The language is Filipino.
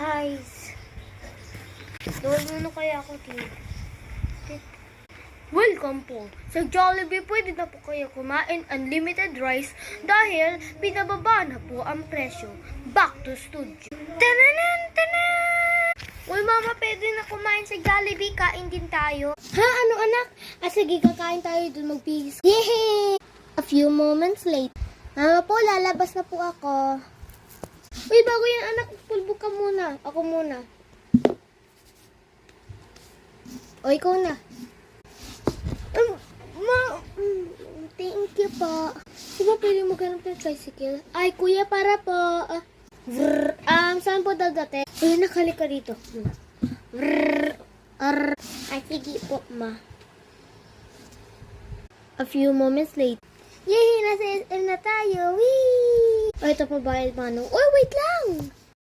guys! Doon muna kaya ako dito. Welcome po! Sa Jollibee pwede na po kayo kumain unlimited rice dahil pinababa na po ang presyo. Back to studio. Tananan! Tanan! Uy mama, pwede na kumain sa Jollibee. Kain din tayo. Ha? Ano anak? Sige, kakain tayo dun mag-pigis. Yehey! A few moments later. Mama po, lalabas na po ako. Uy, bago yan anak, pulbo ka muna. Ako muna. O, ikaw na. Thank you po. Diba pwede mo ganap ng tricycle? Ay, kuya, para po. Saan po dadating? Uy, nakalik ka dito. Ay, sige po, ma. A few moments later. Yay! Nasa SM na tayo! Whee! Ay, ito pa bayad manong. Uy, wait lang!